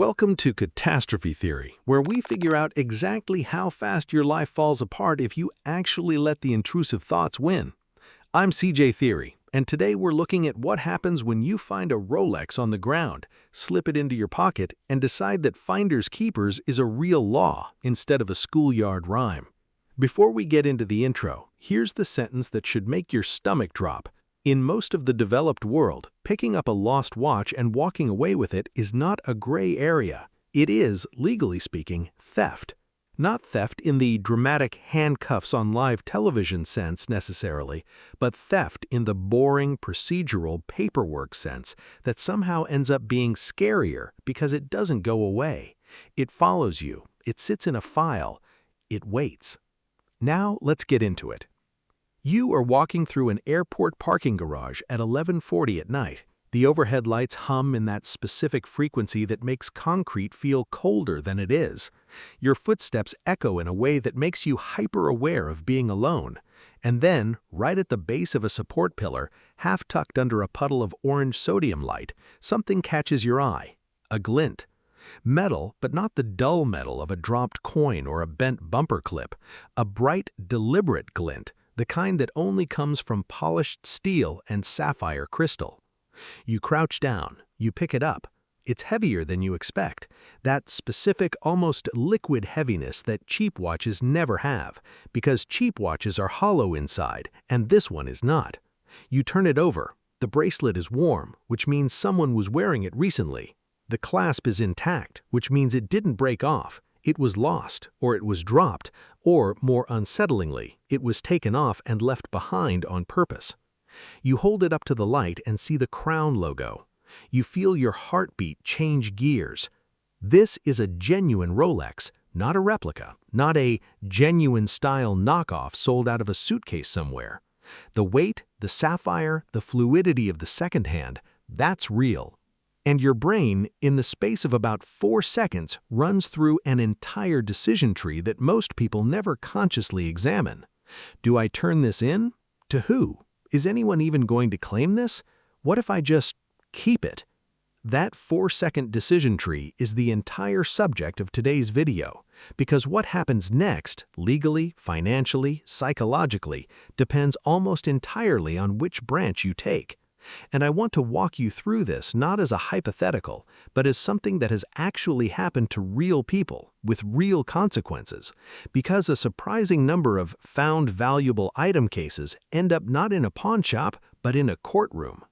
Welcome to Catastrophe Theory, where we figure out exactly how fast your life falls apart if you actually let the intrusive thoughts win. I'm CJ Theory, and today we're looking at what happens when you find a Rolex on the ground, slip it into your pocket, and decide that finders keepers is a real law instead of a schoolyard rhyme. Before we get into the intro, here's the sentence that should make your stomach drop. In most of the developed world, picking up a lost watch and walking away with it is not a gray area. It is, legally speaking, theft. Not theft in the dramatic handcuffs on live television sense necessarily, but theft in the boring, procedural paperwork sense that somehow ends up being scarier because it doesn't go away. It follows you. It sits in a file. It waits. Now let's get into it. You are walking through an airport parking garage at 11:40 at night. The overhead lights hum in that specific frequency that makes concrete feel colder than it is. Your footsteps echo in a way that makes you hyper-aware of being alone. And then, right at the base of a support pillar, half tucked under a puddle of orange sodium light, something catches your eye. A glint. Metal, but not the dull metal of a dropped coin or a bent bumper clip. A bright, deliberate glint. The kind that only comes from polished steel and sapphire crystal. You crouch down, you pick it up. It's heavier than you expect, that specific, almost liquid heaviness that cheap watches never have, because cheap watches are hollow inside, and this one is not. You turn it over. The bracelet is warm, which means someone was wearing it recently. The clasp is intact, which means it didn't break off. It was lost, or it was dropped, or, more unsettlingly, it was taken off and left behind on purpose. You hold it up to the light and see the crown logo. You feel your heartbeat change gears. This is a genuine Rolex, not a replica, not a genuine style knockoff sold out of a suitcase somewhere. The weight, the sapphire, the fluidity of the second hand, that's real. And your brain, in the space of about 4 seconds, runs through an entire decision tree that most people never consciously examine. Do I turn this in? To who? Is anyone even going to claim this? What if I just keep it? That 4-second decision tree is the entire subject of today's video, because what happens next, legally, financially, psychologically, depends almost entirely on which branch you take. And I want to walk you through this not as a hypothetical, but as something that has actually happened to real people, with real consequences, because a surprising number of found valuable item cases end up not in a pawn shop, but in a courtroom.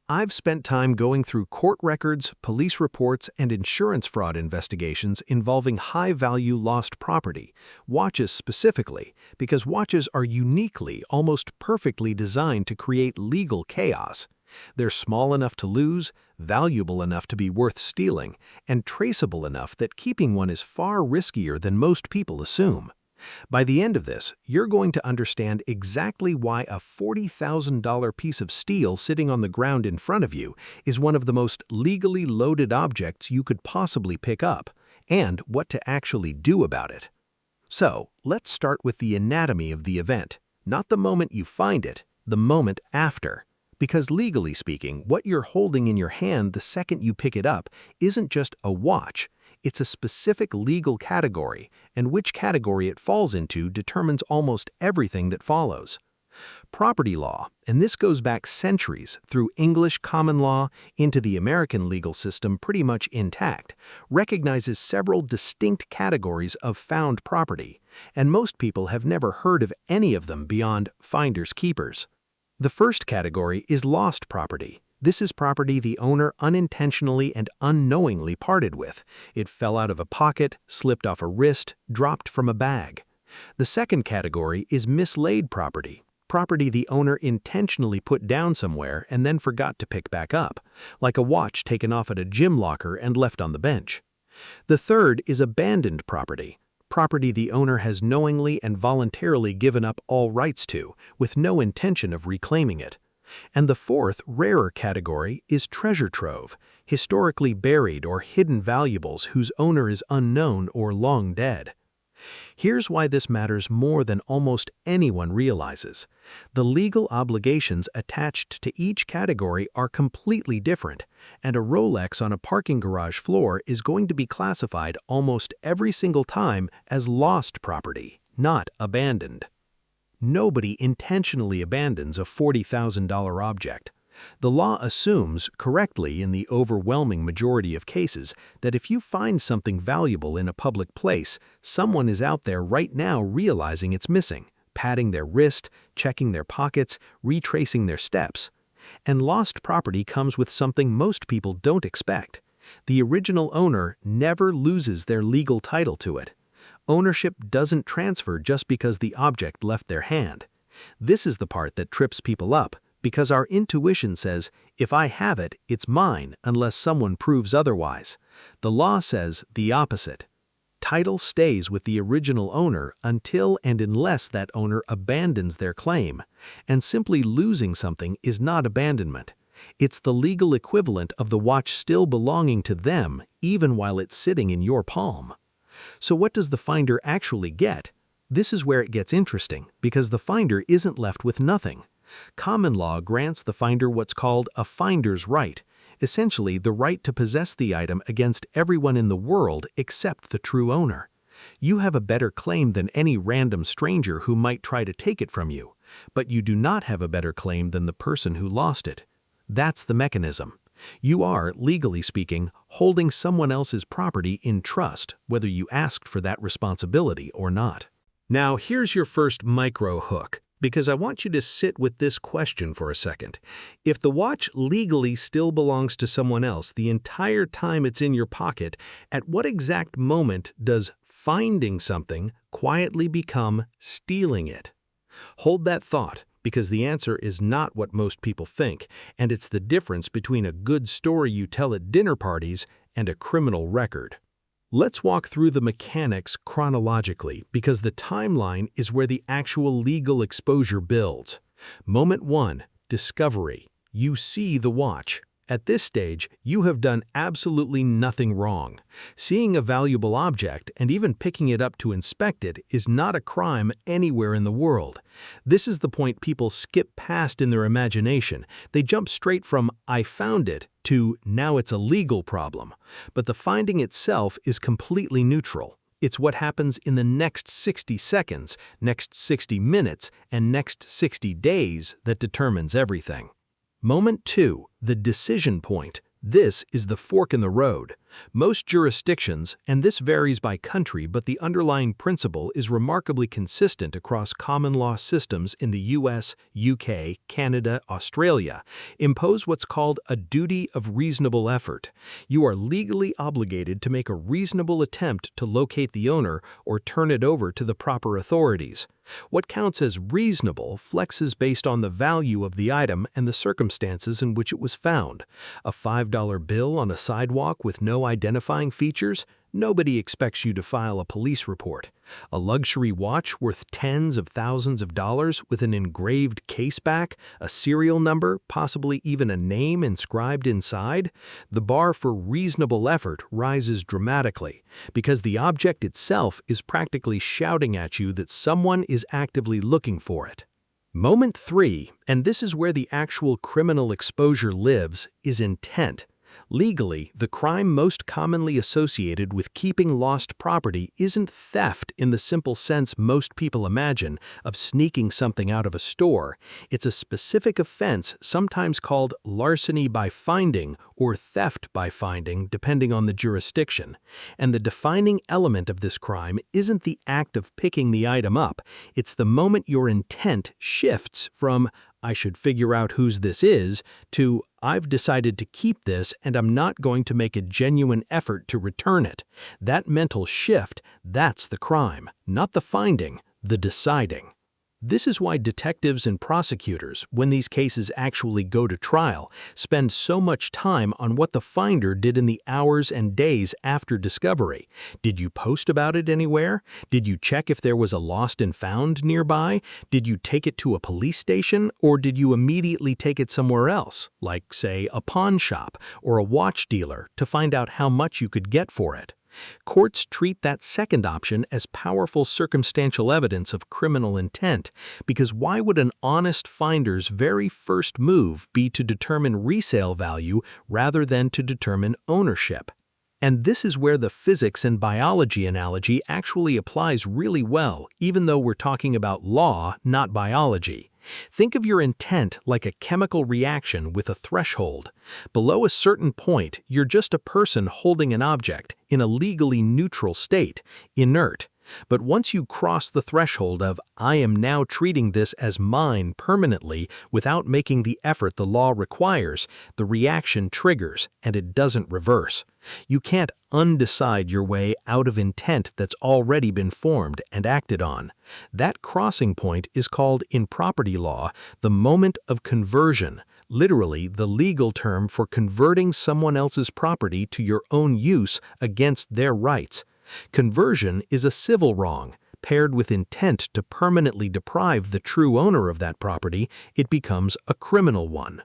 I've spent time going through court records, police reports, and insurance fraud investigations involving high-value lost property, watches specifically, because watches are uniquely, almost perfectly designed to create legal chaos. They're small enough to lose, valuable enough to be worth stealing, and traceable enough that keeping one is far riskier than most people assume. By the end of this, you're going to understand exactly why a $40,000 piece of steel sitting on the ground in front of you is one of the most legally loaded objects you could possibly pick up, and what to actually do about it. So, let's start with the anatomy of the event, not the moment you find it, the moment after. Because legally speaking, what you're holding in your hand the second you pick it up isn't just a watch. It's a specific legal category, and which category it falls into determines almost everything that follows. Property law, and this goes back centuries through English common law into the American legal system pretty much intact, recognizes several distinct categories of found property, and most people have never heard of any of them beyond finders keepers. The first category is lost property. This is property the owner unintentionally and unknowingly parted with. It fell out of a pocket, slipped off a wrist, dropped from a bag. The second category is mislaid property. Property the owner intentionally put down somewhere and then forgot to pick back up, like a watch taken off at a gym locker and left on the bench. The third is abandoned property. Property the owner has knowingly and voluntarily given up all rights to, with no intention of reclaiming it. And the fourth, rarer category is treasure trove, historically buried or hidden valuables whose owner is unknown or long dead. Here's why this matters more than almost anyone realizes. The legal obligations attached to each category are completely different, and a Rolex on a parking garage floor is going to be classified almost every single time as lost property, not abandoned. Nobody intentionally abandons a $40,000 object. The law assumes, correctly in the overwhelming majority of cases, that if you find something valuable in a public place, someone is out there right now realizing it's missing, patting their wrist, checking their pockets, retracing their steps. And lost property comes with something most people don't expect. The original owner never loses their legal title to it. Ownership doesn't transfer just because the object left their hand. This is the part that trips people up, because our intuition says, if I have it, it's mine unless someone proves otherwise. The law says the opposite. Title stays with the original owner until and unless that owner abandons their claim, and simply losing something is not abandonment. It's the legal equivalent of the watch still belonging to them, even while it's sitting in your palm. So what does the finder actually get? This is where it gets interesting, because the finder isn't left with nothing. Common law grants the finder what's called a finder's right, essentially the right to possess the item against everyone in the world except the true owner. You have a better claim than any random stranger who might try to take it from you, but you do not have a better claim than the person who lost it. That's the mechanism. You are, legally speaking, holding someone else's property in trust, whether you asked for that responsibility or not. Now, here's your first micro hook, because I want you to sit with this question for a second. If the watch legally still belongs to someone else the entire time it's in your pocket, at what exact moment does finding something quietly become stealing it? Hold that thought, because the answer is not what most people think, and it's the difference between a good story you tell at dinner parties and a criminal record. Let's walk through the mechanics chronologically, because the timeline is where the actual legal exposure builds. Moment 1, discovery. You see the watch. At this stage, you have done absolutely nothing wrong. Seeing a valuable object and even picking it up to inspect it is not a crime anywhere in the world. This is the point people skip past in their imagination. They jump straight from "I found it" to "now it's a legal problem." But the finding itself is completely neutral. It's what happens in the next 60 seconds, next 60 minutes, and next 60 days that determines everything. Moment 2, the decision point. This is the fork in the road. Most jurisdictions, and this varies by country, but the underlying principle is remarkably consistent across common law systems in the US, UK, Canada, Australia, impose what's called a duty of reasonable effort. You are legally obligated to make a reasonable attempt to locate the owner or turn it over to the proper authorities. What counts as reasonable flexes based on the value of the item and the circumstances in which it was found. A $5 bill on a sidewalk with no identifying features? Nobody expects you to file a police report. A luxury watch worth tens of thousands of dollars with an engraved caseback, a serial number, possibly even a name inscribed inside? The bar for reasonable effort rises dramatically, because the object itself is practically shouting at you that someone is actively looking for it. Moment 3, and this is where the actual criminal exposure lives, is intent. Legally, the crime most commonly associated with keeping lost property isn't theft in the simple sense most people imagine of sneaking something out of a store. It's a specific offense sometimes called larceny by finding or theft by finding, depending on the jurisdiction. And the defining element of this crime isn't the act of picking the item up. It's the moment your intent shifts from "I should figure out whose this is" to "I've decided to keep this and I'm not going to make a genuine effort to return it." That mental shift, that's the crime, not the finding, the deciding. This is why detectives and prosecutors, when these cases actually go to trial, spend so much time on what the finder did in the hours and days after discovery. Did you post about it anywhere? Did you check if there was a lost and found nearby? Did you take it to a police station, or did you immediately take it somewhere else, like, say, a pawn shop or a watch dealer, to find out how much you could get for it? Courts treat that second option as powerful circumstantial evidence of criminal intent, because why would an honest finder's very first move be to determine resale value rather than to determine ownership? And this is where the physics and biology analogy actually applies really well, even though we're talking about law, not biology. Think of your intent like a chemical reaction with a threshold. Below a certain point, you're just a person holding an object in a legally neutral state, inert. But once you cross the threshold of, I am now treating this as mine permanently without making the effort the law requires, the reaction triggers and it doesn't reverse. You can't undecide your way out of intent that's already been formed and acted on. That crossing point is called in property law the moment of conversion, literally the legal term for converting someone else's property to your own use against their rights. Conversion is a civil wrong. Paired with intent to permanently deprive the true owner of that property, it becomes a criminal one.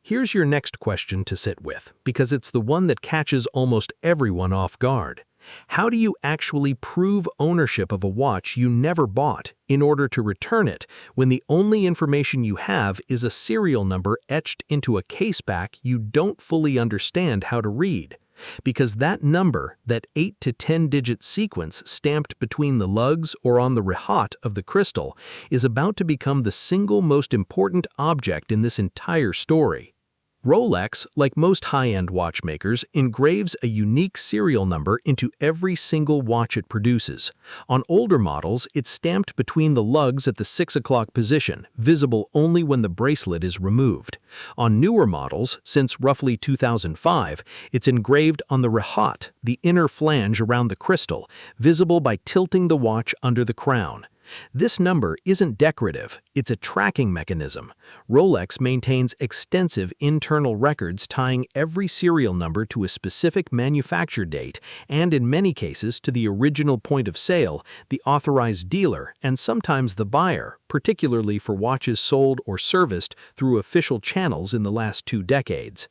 Here's your next question to sit with, because it's the one that catches almost everyone off guard. How do you actually prove ownership of a watch you never bought in order to return it when the only information you have is a serial number etched into a caseback you don't fully understand how to read? Because that number, that 8 to 10-digit sequence stamped between the lugs or on the rehat of the crystal, is about to become the single most important object in this entire story. Rolex, like most high-end watchmakers, engraves a unique serial number into every single watch it produces. On older models, it's stamped between the lugs at the 6 o'clock position, visible only when the bracelet is removed. On newer models, since roughly 2005, it's engraved on the rehat, the inner flange around the crystal, visible by tilting the watch under the crown. This number isn't decorative, it's a tracking mechanism. Rolex maintains extensive internal records tying every serial number to a specific manufacture date and, in many cases, to the original point of sale, the authorized dealer, and sometimes the buyer, particularly for watches sold or serviced through official channels in the last 2 decades.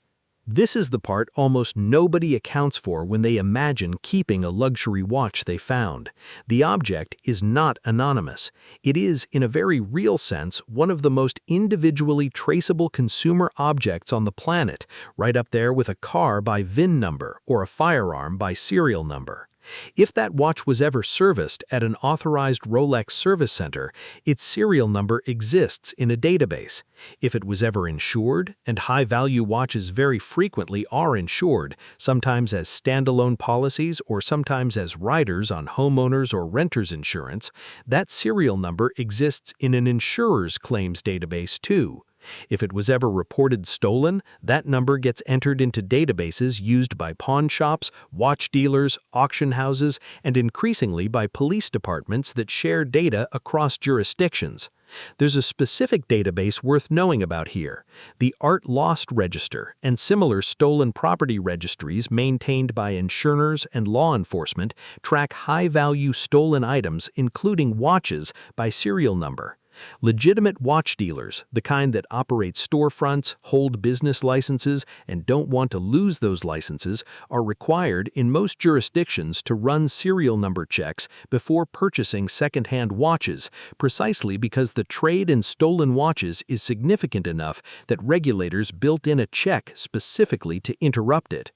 This is the part almost nobody accounts for when they imagine keeping a luxury watch they found. The object is not anonymous. It is, in a very real sense, one of the most individually traceable consumer objects on the planet, right up there with a car by VIN number or a firearm by serial number. If that watch was ever serviced at an authorized Rolex service center, its serial number exists in a database. If it was ever insured, and high-value watches very frequently are insured, sometimes as standalone policies or sometimes as riders on homeowners or renters insurance, that serial number exists in an insurer's claims database too. If it was ever reported stolen, that number gets entered into databases used by pawn shops, watch dealers, auction houses, and increasingly by police departments that share data across jurisdictions. There's a specific database worth knowing about here. The Art Lost Register and similar stolen property registries maintained by insurers and law enforcement track high-value stolen items, including watches, by serial number. Legitimate watch dealers, the kind that operate storefronts, hold business licenses, and don't want to lose those licenses, are required in most jurisdictions to run serial number checks before purchasing second-hand watches, precisely because the trade in stolen watches is significant enough that regulators built in a check specifically to interrupt it.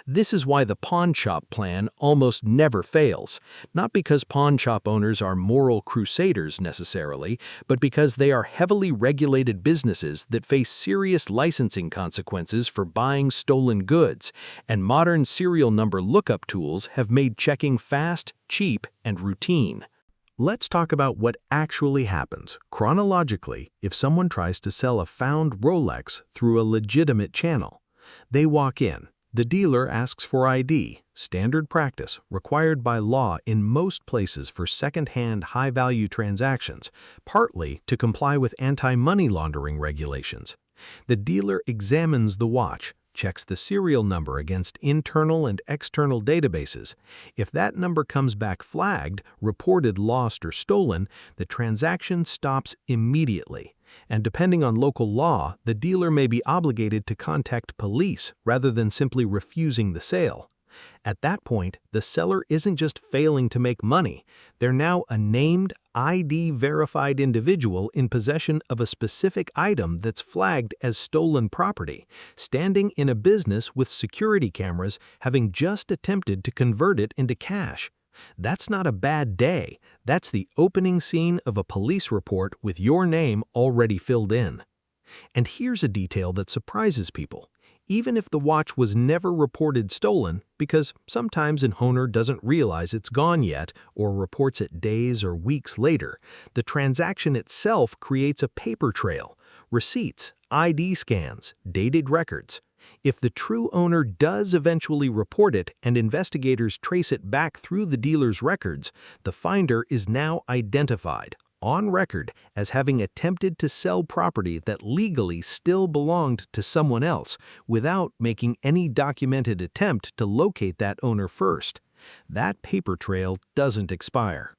This is why the pawn shop plan almost never fails, not because pawn shop owners are moral crusaders necessarily, but because they are heavily regulated businesses that face serious licensing consequences for buying stolen goods, and modern serial number lookup tools have made checking fast, cheap, and routine. Let's talk about what actually happens, chronologically, if someone tries to sell a found Rolex through a legitimate channel. They walk in. The dealer asks for ID, standard practice required by law in most places for second-hand high-value transactions, partly to comply with anti-money laundering regulations. The dealer examines the watch, checks the serial number against internal and external databases. If that number comes back flagged, reported lost or stolen, the transaction stops immediately. And depending on local law, the dealer may be obligated to contact police rather than simply refusing the sale. At that point, the seller isn't just failing to make money, they're now a named, ID-verified individual in possession of a specific item that's flagged as stolen property, standing in a business with security cameras having just attempted to convert it into cash. That's not a bad day, that's the opening scene of a police report with your name already filled in. And here's a detail that surprises people. Even if the watch was never reported stolen, because sometimes an owner doesn't realize it's gone yet or reports it days or weeks later, the transaction itself creates a paper trail, receipts, ID scans, dated records. If the true owner does eventually report it and investigators trace it back through the dealer's records, the finder is now identified, on record, as having attempted to sell property that legally still belonged to someone else without making any documented attempt to locate that owner first. That paper trail doesn't expire.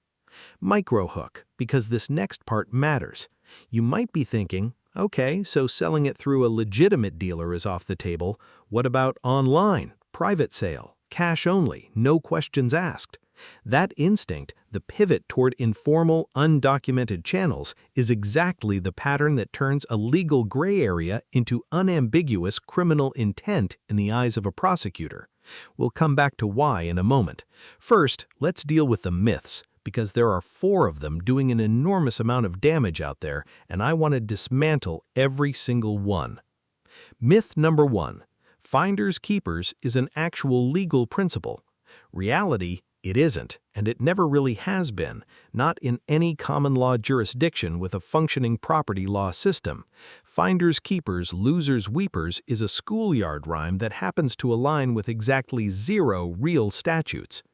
Microhook, because this next part matters. You might be thinking, okay, so selling it through a legitimate dealer is off the table. What about online, private sale, cash only, no questions asked? That instinct, the pivot toward informal, undocumented channels, is exactly the pattern that turns a legal gray area into unambiguous criminal intent in the eyes of a prosecutor. We'll come back to why in a moment. First, let's deal with the myths, because there are 4 of them doing an enormous amount of damage out there, and I want to dismantle every single one. Myth number 1. Finders keepers is an actual legal principle. Reality, it isn't, and it never really has been, not in any common law jurisdiction with a functioning property law system. Finders keepers, losers weepers is a schoolyard rhyme that happens to align with exactly 0 real statutes.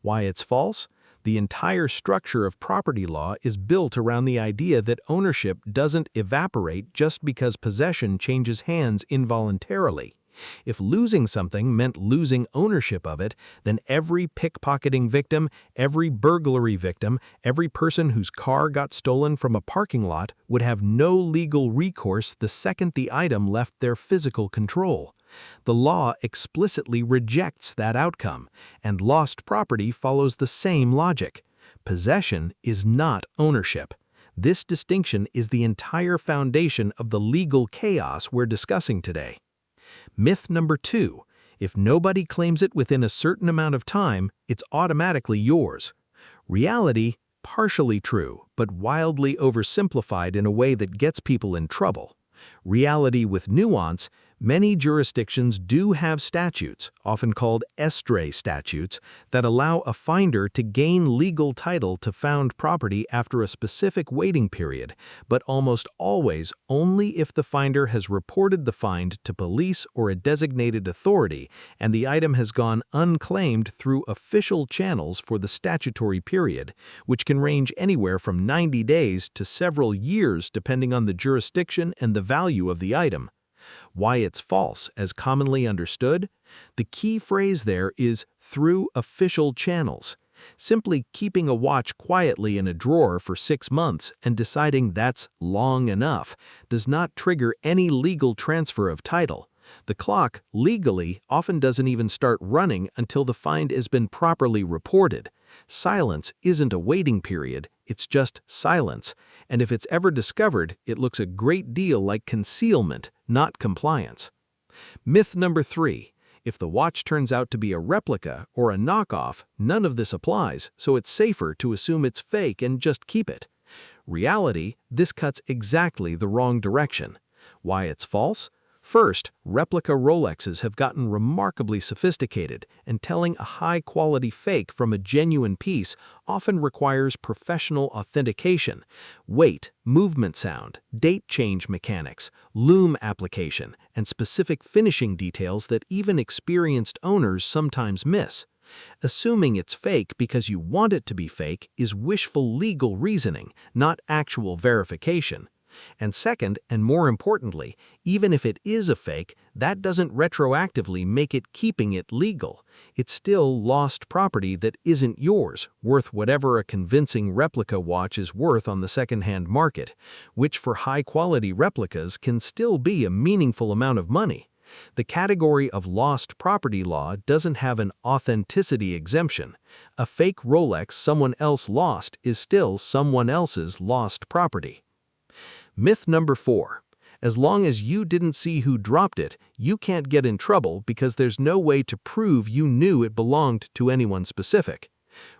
Why it's false? The entire structure of property law is built around the idea that ownership doesn't evaporate just because possession changes hands involuntarily. If losing something meant losing ownership of it, then every pickpocketing victim, every burglary victim, every person whose car got stolen from a parking lot would have no legal recourse the second the item left their physical control. The law explicitly rejects that outcome, and lost property follows the same logic. Possession is not ownership. This distinction is the entire foundation of the legal chaos we're discussing today. Myth number 2. If nobody claims it within a certain amount of time, it's automatically yours. Reality, partially true, but wildly oversimplified in a way that gets people in trouble. Reality with nuance, many jurisdictions do have statutes, often called estray statutes, that allow a finder to gain legal title to found property after a specific waiting period, but almost always only if the finder has reported the find to police or a designated authority and the item has gone unclaimed through official channels for the statutory period, which can range anywhere from 90 days to several years depending on the jurisdiction and the value of the item. Why it's false, as commonly understood? The key phrase there is through official channels. Simply keeping a watch quietly in a drawer for 6 months and deciding that's long enough does not trigger any legal transfer of title. The clock, legally, often doesn't even start running until the find has been properly reported. Silence isn't a waiting period, it's just silence, and if it's ever discovered, it looks a great deal like concealment, not compliance. Myth number 3. If the watch turns out to be a replica or a knockoff, none of this applies, so it's safer to assume it's fake and just keep it. Reality, this cuts exactly the wrong direction. Why it's false? First, replica Rolexes have gotten remarkably sophisticated, and telling a high-quality fake from a genuine piece often requires professional authentication, weight, movement sound, date change mechanics, lume application, and specific finishing details that even experienced owners sometimes miss. Assuming it's fake because you want it to be fake is wishful legal reasoning, not actual verification. And second, and more importantly, even if it is a fake, that doesn't retroactively make it keeping it legal. It's still lost property that isn't yours, worth whatever a convincing replica watch is worth on the secondhand market, which for high-quality replicas can still be a meaningful amount of money. The category of lost property law doesn't have an authenticity exemption. A fake Rolex someone else lost is still someone else's lost property. Myth number 4. As long as you didn't see who dropped it, you can't get in trouble because there's no way to prove you knew it belonged to anyone specific.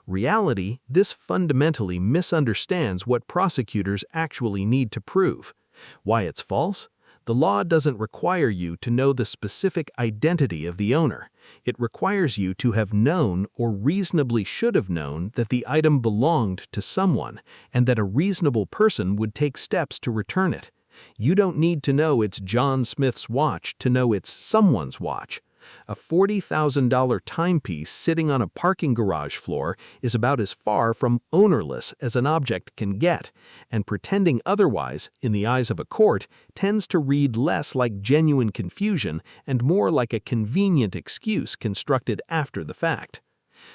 Reality, this fundamentally misunderstands what prosecutors actually need to prove. Why it's false? The law doesn't require you to know the specific identity of the owner. It requires you to have known or reasonably should have known that the item belonged to someone and that a reasonable person would take steps to return it. You don't need to know it's John Smith's watch to know it's someone's watch. A $40,000 timepiece sitting on a parking garage floor is about as far from ownerless as an object can get, and pretending otherwise, in the eyes of a court, tends to read less like genuine confusion and more like a convenient excuse constructed after the fact.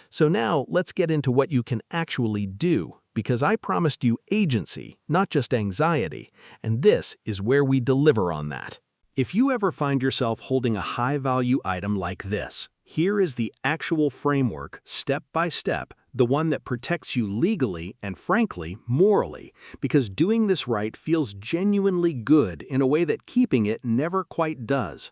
So now let's get into what you can actually do, because I promised you agency, not just anxiety, and this is where we deliver on that. If you ever find yourself holding a high-value item like this, here is the actual framework, step by step, the one that protects you legally and, frankly, morally, because doing this right feels genuinely good in a way that keeping it never quite does.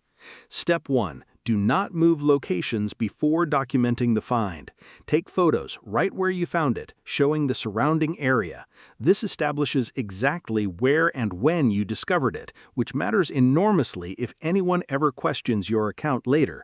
Step 1. Do not move locations before documenting the find. Take photos right where you found it, showing the surrounding area. This establishes exactly where and when you discovered it, which matters enormously if anyone ever questions your account later.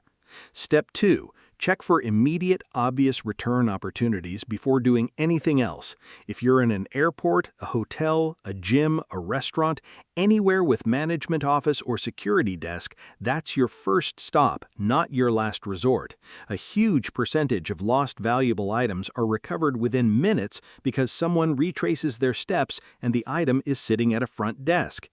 Step 2. Check for immediate, obvious return opportunities before doing anything else. If you're in an airport, a hotel, a gym, a restaurant, anywhere with management office or security desk, that's your first stop, not your last resort. A huge percentage of lost valuable items are recovered within minutes because someone retraces their steps and the item is sitting at a front desk.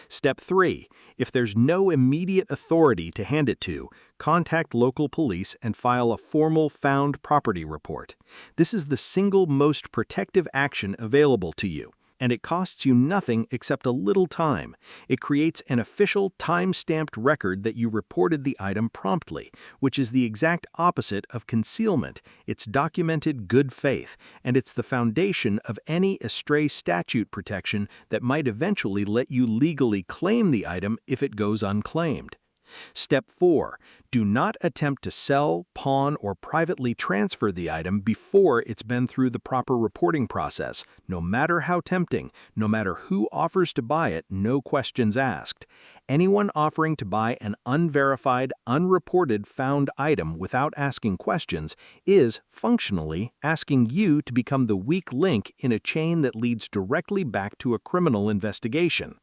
Step 3. If there's no immediate authority to hand it to, contact local police and file a formal found property report. This is the single most protective action available to you, and it costs you nothing except a little time. It creates an official time-stamped record that you reported the item promptly, which is the exact opposite of concealment. It's documented good faith, and it's the foundation of any estray statute protection that might eventually let you legally claim the item if it goes unclaimed. Step 4. Do not attempt to sell, pawn, or privately transfer the item before it's been through the proper reporting process, no matter how tempting, no matter who offers to buy it, no questions asked. Anyone offering to buy an unverified, unreported found item without asking questions is, functionally, asking you to become the weak link in a chain that leads directly back to a criminal investigation.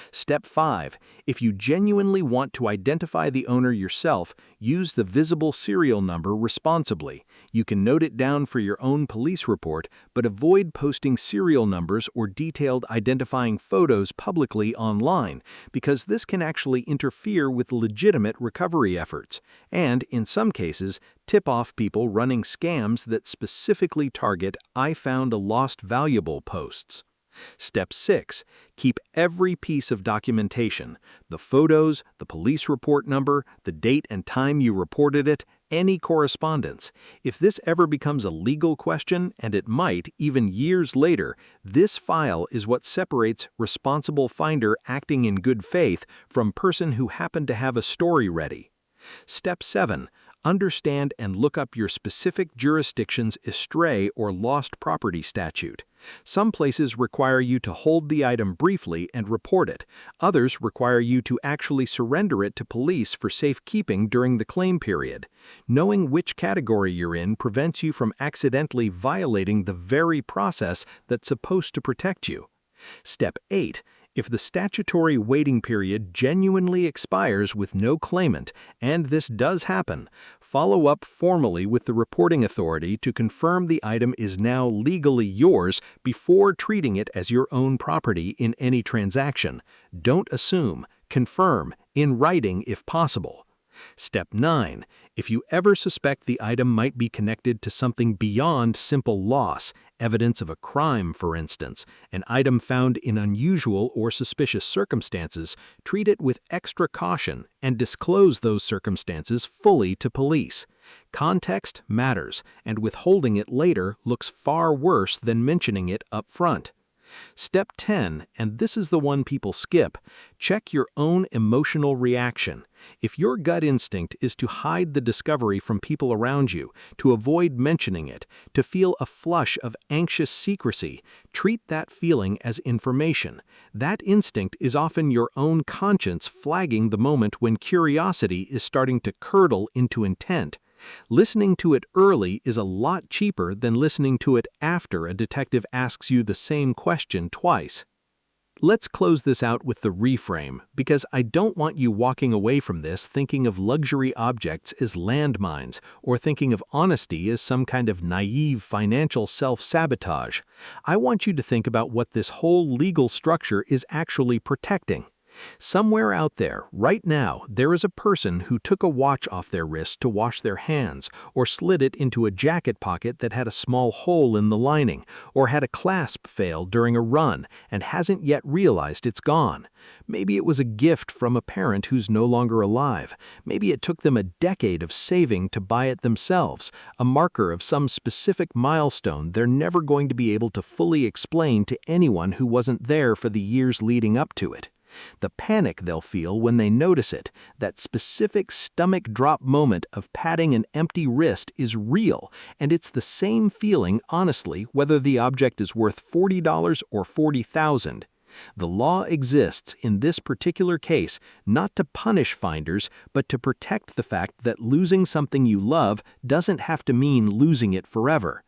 Step 5. If you genuinely want to identify the owner yourself, use the visible serial number responsibly. You can note it down for your own police report, but avoid posting serial numbers or detailed identifying photos publicly online, because this can actually interfere with legitimate recovery efforts, and, in some cases, tip off people running scams that specifically target "I found a lost valuable" posts. Step 6. Keep every piece of documentation, the photos, the police report number, the date and time you reported it, any correspondence. If this ever becomes a legal question, and it might, even years later, this file is what separates responsible finder acting in good faith from person who happened to have a story ready. Step 7. Understand and look up your specific jurisdiction's estray or lost property statute. Some places require you to hold the item briefly and report it. Others require you to actually surrender it to police for safekeeping during the claim period. Knowing which category you're in prevents you from accidentally violating the very process that's supposed to protect you. Step 8. If the statutory waiting period genuinely expires with no claimant, and this does happen, follow up formally with the reporting authority to confirm the item is now legally yours before treating it as your own property in any transaction. Don't assume, confirm, in writing if possible. Step 9. If you ever suspect the item might be connected to something beyond simple loss, evidence of a crime, for instance, an item found in unusual or suspicious circumstances, treat it with extra caution and disclose those circumstances fully to police. Context matters, and withholding it later looks far worse than mentioning it up front. Step 10, and this is the one people skip, check your own emotional reaction. If your gut instinct is to hide the discovery from people around you, to avoid mentioning it, to feel a flush of anxious secrecy, treat that feeling as information. That instinct is often your own conscience flagging the moment when curiosity is starting to curdle into intent. Listening to it early is a lot cheaper than listening to it after a detective asks you the same question twice. Let's close this out with the reframe, because I don't want you walking away from this thinking of luxury objects as landmines or thinking of honesty as some kind of naive financial self-sabotage. I want you to think about what this whole legal structure is actually protecting. Somewhere out there, right now, there is a person who took a watch off their wrist to wash their hands, or slid it into a jacket pocket that had a small hole in the lining, or had a clasp fail during a run and hasn't yet realized it's gone. Maybe it was a gift from a parent who's no longer alive. Maybe it took them a decade of saving to buy it themselves, a marker of some specific milestone they're never going to be able to fully explain to anyone who wasn't there for the years leading up to it. The panic they'll feel when they notice it, that specific stomach drop moment of patting an empty wrist, is real, and it's the same feeling, honestly, whether the object is worth $40 or $40,000. The law exists in this particular case not to punish finders, but to protect the fact that losing something you love doesn't have to mean losing it forever.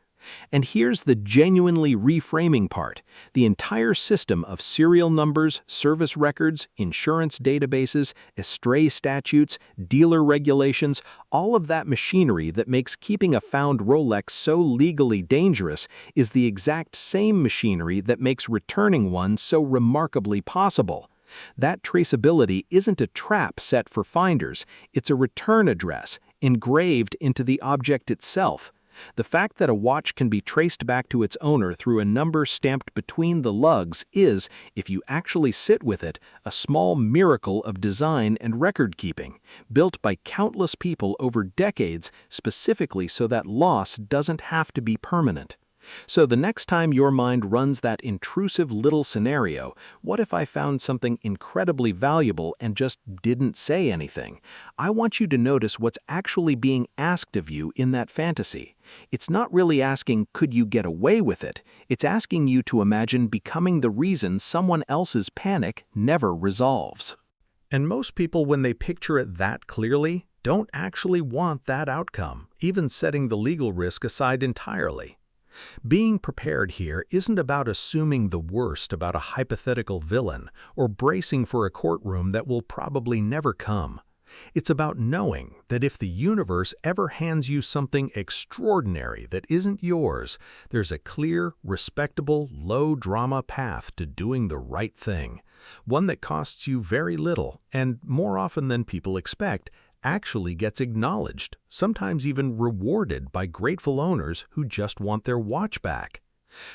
And here's the genuinely reframing part. The entire system of serial numbers, service records, insurance databases, estray statutes, dealer regulations, all of that machinery that makes keeping a found Rolex so legally dangerous is the exact same machinery that makes returning one so remarkably possible. That traceability isn't a trap set for finders, it's a return address engraved into the object itself. The fact that a watch can be traced back to its owner through a number stamped between the lugs is, if you actually sit with it, a small miracle of design and record-keeping, built by countless people over decades specifically so that loss doesn't have to be permanent. So the next time your mind runs that intrusive little scenario, what if I found something incredibly valuable and just didn't say anything? I want you to notice what's actually being asked of you in that fantasy. It's not really asking, could you get away with it? It's asking you to imagine becoming the reason someone else's panic never resolves. And most people, when they picture it that clearly, don't actually want that outcome, even setting the legal risk aside entirely. Being prepared here isn't about assuming the worst about a hypothetical villain or bracing for a courtroom that will probably never come. It's about knowing that if the universe ever hands you something extraordinary that isn't yours, there's a clear, respectable, low-drama path to doing the right thing, one that costs you very little and, more often than people expect, actually gets acknowledged, sometimes even rewarded by grateful owners who just want their watch back.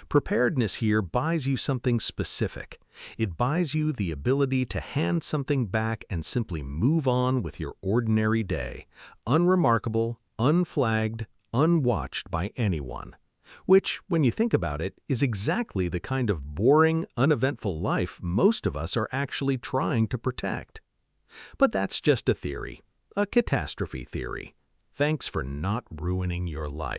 Preparedness here buys you something specific. It buys you the ability to hand something back and simply move on with your ordinary day, unremarkable, unflagged, unwatched by anyone. Which, when you think about it, is exactly the kind of boring, uneventful life most of us are actually trying to protect. But that's just a theory. A catastrophe theory. Thanks for not ruining your life.